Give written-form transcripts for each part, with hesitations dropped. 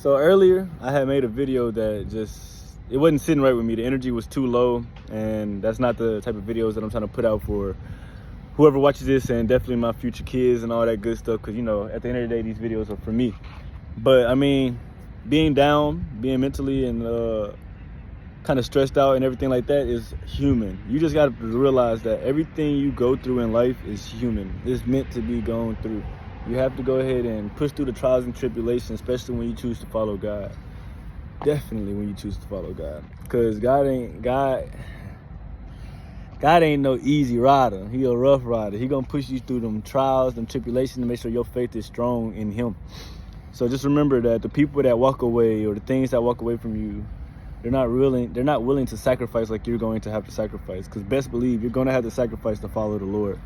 So earlier, I had made a video that it wasn't sitting right with me. The energy was too low, and that's not the type of videos that I'm trying to put out for whoever watches this, and definitely my future kids and all that good stuff, because, you know, at the end of the day, these videos are for me. But, I mean, being down, being mentally and kind of stressed out and everything like that is human. You just got to realize that everything you go through in life is human. It's meant to be gone through. You have to go ahead and push through the trials and tribulations, especially when you choose to follow God. Definitely when you choose to follow God. Because God ain't no easy rider. He a rough rider. He gonna push you through them trials, them tribulations, to make sure your faith is strong in him. So just remember that the people that walk away, or the things that walk away from you, they're not willing to sacrifice like you're going to have to sacrifice. Because best believe you're going to have to sacrifice to follow the Lord.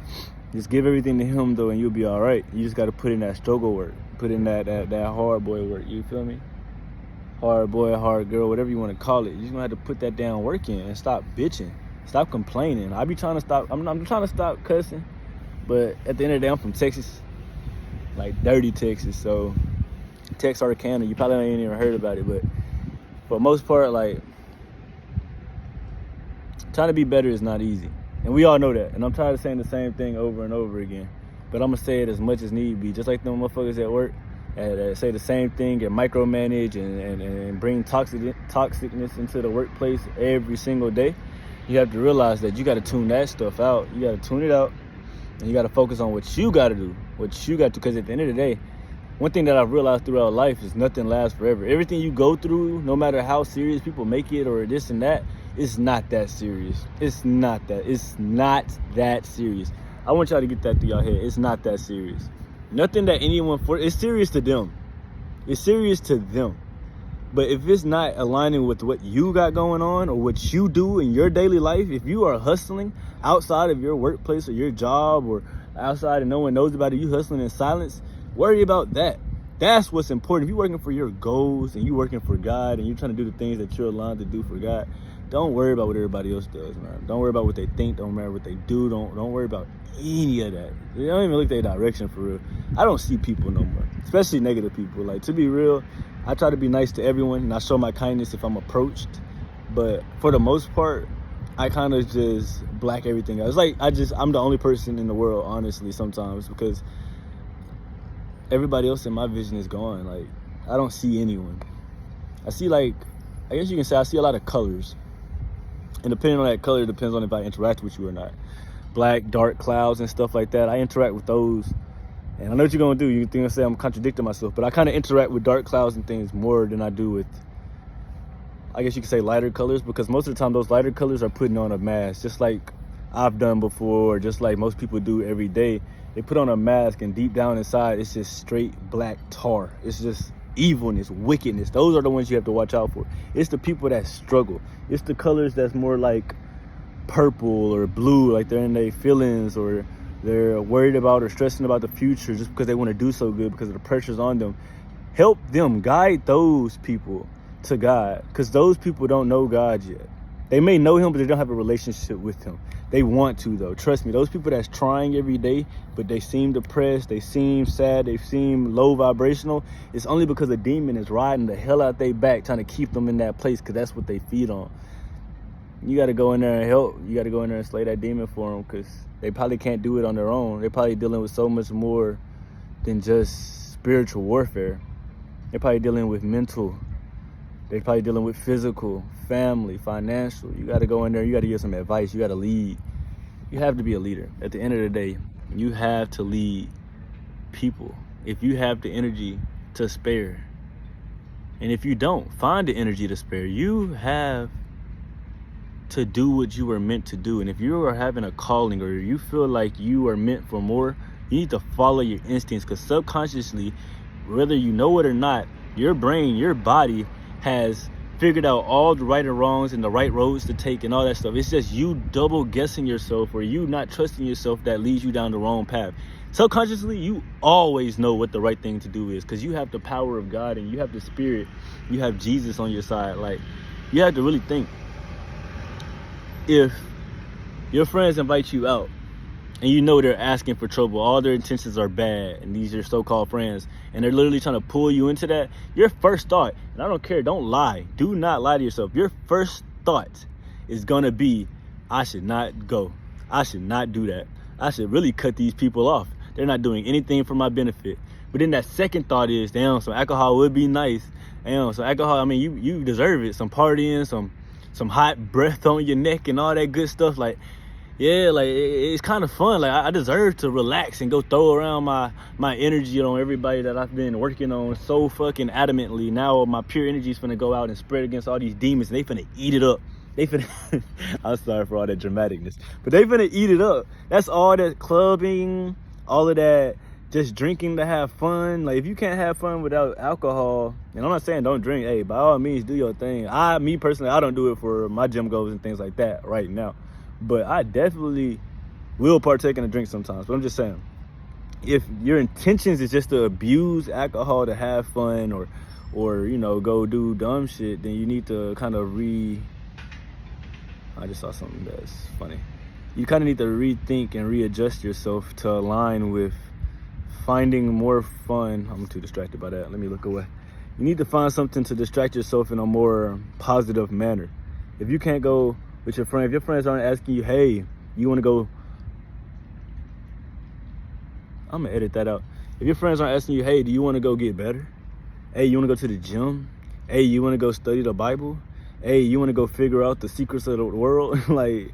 Just give everything to him, though, and you'll be all right. You just got to put in that struggle work. Put in that hard boy work. You feel me? Hard boy, hard girl, whatever you want to call it. You're just going to have to put that down work in and stop bitching. Stop complaining. I be trying to stop. I'm trying to stop cussing. But at the end of the day, I'm from Texas. Like dirty Texas. So Texarkana, you probably ain't even heard about it, but for the most part, like, trying to be better is not easy. And we all know that. And I'm tired of saying the same thing over and over again. But I'm going to say it as much as need be. Just like them motherfuckers at work that say the same thing and micromanage and bring toxicness into the workplace every single day. You have to realize that you got to tune that stuff out. You got to tune it out. And you got to focus on what you got to do. What you got to, because at the end of the day, one thing that I've realized throughout life is nothing lasts forever. Everything you go through, no matter how serious people make it or this and that, it's not that serious. It's not that serious. I want y'all to get that through y'all head. It's not that serious. Nothing that it's serious to them. It's serious to them. But if it's not aligning with what you got going on or what you do in your daily life, if you are hustling outside of your workplace or your job or outside and no one knows about it, you hustling in silence, worry about that. That's what's important. If you're working for your goals and you're working for God and you're trying to do the things that you're aligned to do for God, don't worry about what everybody else does, man. Don't worry about what they think. Don't matter what they do. Don't worry about any of that. They don't even look their direction for real. I don't see people no more, especially negative people. Like, to be real, I try to be nice to everyone and I show my kindness if I'm approached. But for the most part, I kind of just black everything out. It's like I'm the only person in the world, honestly, sometimes, because everybody else in my vision is gone. Like, I don't see anyone. I see, like, I guess you can say I see a lot of colors. And depending on that color, depends on if I interact with you or not. Black, dark clouds and stuff like that, I interact with those. And I know what you're going to do. You're going to say I'm contradicting myself. But I kind of interact with dark clouds and things more than I do with, I guess you could say, lighter colors. Because most of the time, those lighter colors are putting on a mask. Just like I've done before, just like most people do every day. They put on a mask, and deep down inside, it's just straight black tar. It's just evilness, wickedness. Those are the ones you have to watch out for. It's the people that struggle. It's the colors that's more like purple or blue, like they're in their feelings, or they're worried about or stressing about the future just because they want to do so good because of the pressures on them. Help them, guide those people to God, because those people don't know God yet. They may know him, but they don't have a relationship with him. They want to, though. Trust me, those people that's trying every day, but they seem depressed, they seem sad, they seem low vibrational, it's only because a demon is riding the hell out their back trying to keep them in that place, because that's what they feed on. You got to go in there and help. You got to go in there and slay that demon for them, because they probably can't do it on their own. They're probably dealing with so much more than just spiritual warfare. They're probably dealing with mental. They're probably dealing with physical, family, financial. You got to go in there. You got to give some advice. You got to lead. You have to be a leader. At the end of the day, you have to lead people. If you have the energy to spare, and if you don't, find the energy to spare. You have to do what you were meant to do. And if you are having a calling, or you feel like you are meant for more, you need to follow your instincts, because subconsciously, whether you know it or not, your brain, your body has figured out all the right and wrongs and the right roads to take and all that stuff. It's just you double guessing yourself, or you not trusting yourself, that leads you down the wrong path. Subconsciously, you always know what the right thing to do is, because you have the power of God and you have the Spirit. You have Jesus on your side. Like, you have to really think. If your friends invite you out and you know they're asking for trouble, all their intentions are bad, and these are your so-called friends, and they're literally trying to pull you into that, your first thought, and I don't care, don't lie, do not lie to yourself. Your first thought is gonna be, I should not go. I should not do that. I should really cut these people off. They're not doing anything for my benefit. But then that second thought is, damn, some alcohol would be nice. Damn, some alcohol, I mean, you deserve it. Some partying, some hot breath on your neck and all that good stuff. Like, yeah, like it's kind of fun. Like I deserve to relax and go throw around my energy on everybody that I've been working on so fucking adamantly. Now my pure energy is finna go out and spread against all these demons, and they finna eat it up. They finna, I'm sorry for all that dramaticness, but they finna eat it up. That's all that clubbing, all of that, just drinking to have fun. Like, if you can't have fun without alcohol, and I'm not saying don't drink, hey, by all means, do your thing. Me personally, I don't do it for my gym goals and things like that right now. But I definitely will partake in a drink sometimes. But I'm just saying, if your intentions is just to abuse alcohol to have fun or you know, go do dumb shit, then you need to kind of I just saw something that's funny. You kind of need to rethink and readjust yourself to align with finding more fun. I'm too distracted by that. Let me look away. You need to find something to distract yourself in a more positive manner. If you can't go with your friend, if your friends aren't asking you, hey, you want to go, I'm gonna edit that out. If your friends aren't asking you, hey, do you want to go get better? Hey, you want to go to the gym? Hey, you want to go study the Bible? Hey, you want to go figure out the secrets of the world? Like,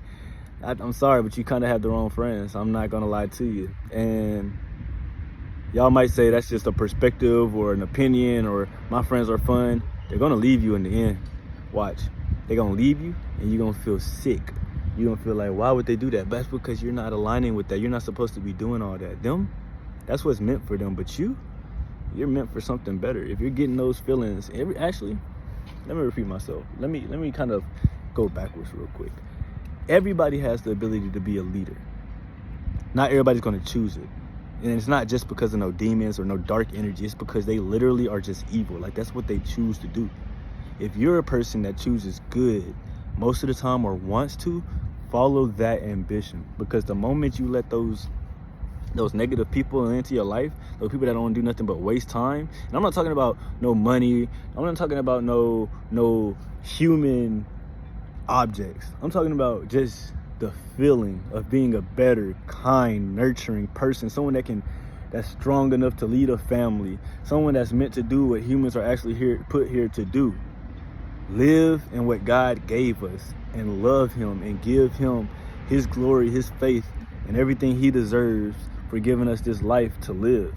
I'm sorry, but you kind of have the wrong friends. I'm not gonna lie to you. And y'all might say that's just a perspective or an opinion, or my friends are fun. They're gonna leave you in the end. Watch. They're gonna leave you and you're gonna feel sick. You're gonna feel like, why would they do that? But that's because you're not aligning with that. You're not supposed to be doing all that. Them, that's what's meant for them. But you're meant for something better. If you're getting those feelings, actually, let me repeat myself. Let me kind of go backwards real quick. Everybody has the ability to be a leader. Not everybody's gonna choose it. And it's not just because of no demons or no dark energy. It's because they literally are just evil. Like, that's what they choose to do. If you're a person that chooses good most of the time, or wants to, follow that ambition. Because the moment you let those negative people into your life, those people that don't do nothing but waste time, and I'm not talking about no money, I'm not talking about no human objects. I'm talking about just the feeling of being a better, kind, nurturing person, someone that's strong enough to lead a family, someone that's meant to do what humans are actually put here to do. Live in what God gave us and love him and give him his glory, his faith, and everything he deserves for giving us this life to live.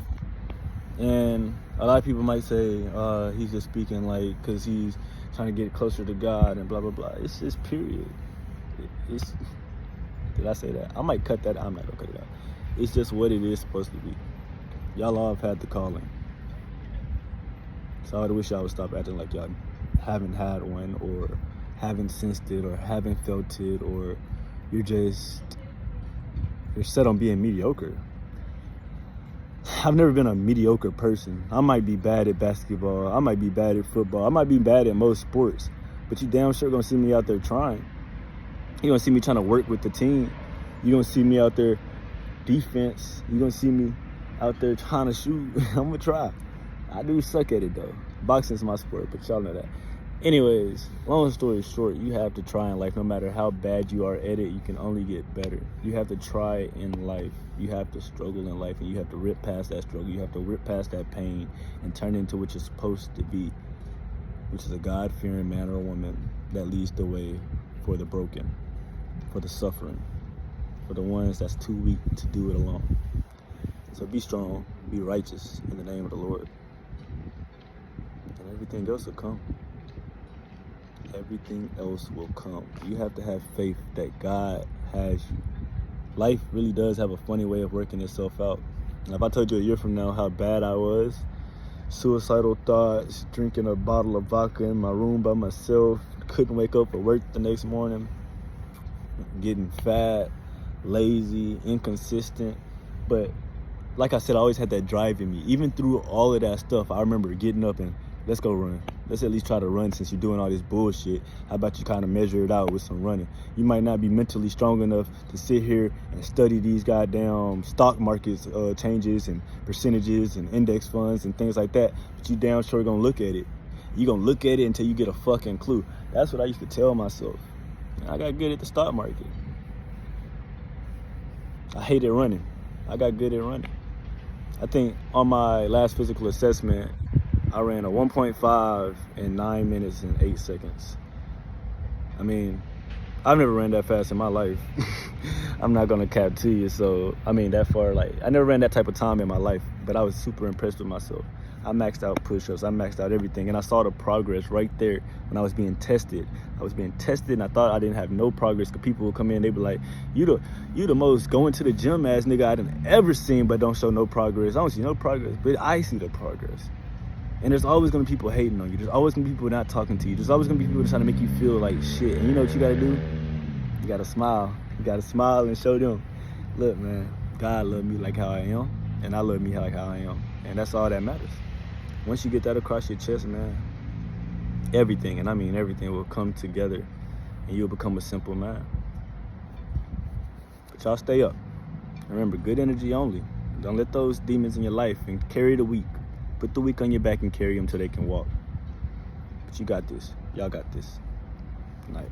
And a lot of people might say, he's just speaking like because he's trying to get closer to God and blah, blah, blah. It's just period. Did I say that? I might cut that. I'm not going to cut it out. It's just what it is supposed to be. Y'all all have had the calling. So I wish y'all would stop acting like y'all haven't had one, or haven't sensed it, or haven't felt it, or you're set on being mediocre. I've never been a mediocre person. I might be bad at basketball. I might be bad at football. I might be bad at most sports. But you damn sure gonna see me out there trying. You're gonna see me trying to work with the team. You're gonna see me out there defense. You're gonna see me out there trying to shoot. I'm gonna try. I do suck at it though. Boxing's my sport, but y'all know that. Anyways, long story short, you have to try in life. No matter how bad you are at it, you can only get better. You have to try in life. You have to struggle in life, and you have to rip past that struggle. You have to rip past that pain and turn into what you're supposed to be, which is a God-fearing man or woman that leads the way for the broken, for the suffering, for the ones that's too weak to do it alone. So be strong, be righteous in the name of the Lord, and everything else will come. Everything else will come. You have to have faith that God has you. Life really does have a funny way of working itself out. And if I told you a year from now how bad I was, suicidal thoughts, drinking a bottle of vodka in my room by myself, couldn't wake up for work the next morning, getting fat, lazy, inconsistent. But like I said, I always had that drive in me. Even through all of that stuff, I remember getting up and let's go run. let's at least try to run since you're doing all this bullshit. How about you kind of measure it out with some running? You might not be mentally strong enough to sit here and study these goddamn stock markets changes and percentages and index funds and things like that, but you damn sure gonna look at it. You gonna look at it until you get a fucking clue. That's what I used to tell myself. I got good at the stock market. I hated running. I got good at running. I think on my last physical assessment, I ran a 1.5 in 9 minutes and 8 seconds. I mean, I've never ran that fast in my life. I'm not gonna cap to you, so I mean that far, like I never ran that type of time in my life, but I was super impressed with myself. I maxed out push-ups, I maxed out everything, and I saw the progress right there when I was being tested. I was being tested, and I thought I didn't have no progress, because people would come in, they'd be like, you the most going to the gym ass nigga I done ever seen, but don't show no progress. I don't see no progress, but I see the progress. And there's always gonna be people hating on you. There's always gonna be people not talking to you. There's always gonna be people trying to make you feel like shit. And you know what you gotta do? You gotta smile. You gotta smile and show them, look, man, God love me like how I am, and I love me like how I am. And that's all that matters. Once you get that across your chest, man, everything, and I mean everything, will come together and you'll become a simple man. But y'all stay up. Remember, good energy only. Don't let those demons in your life and carry the weak. Put the weak on your back and carry them till they can walk. But you got this. Y'all got this. Good night.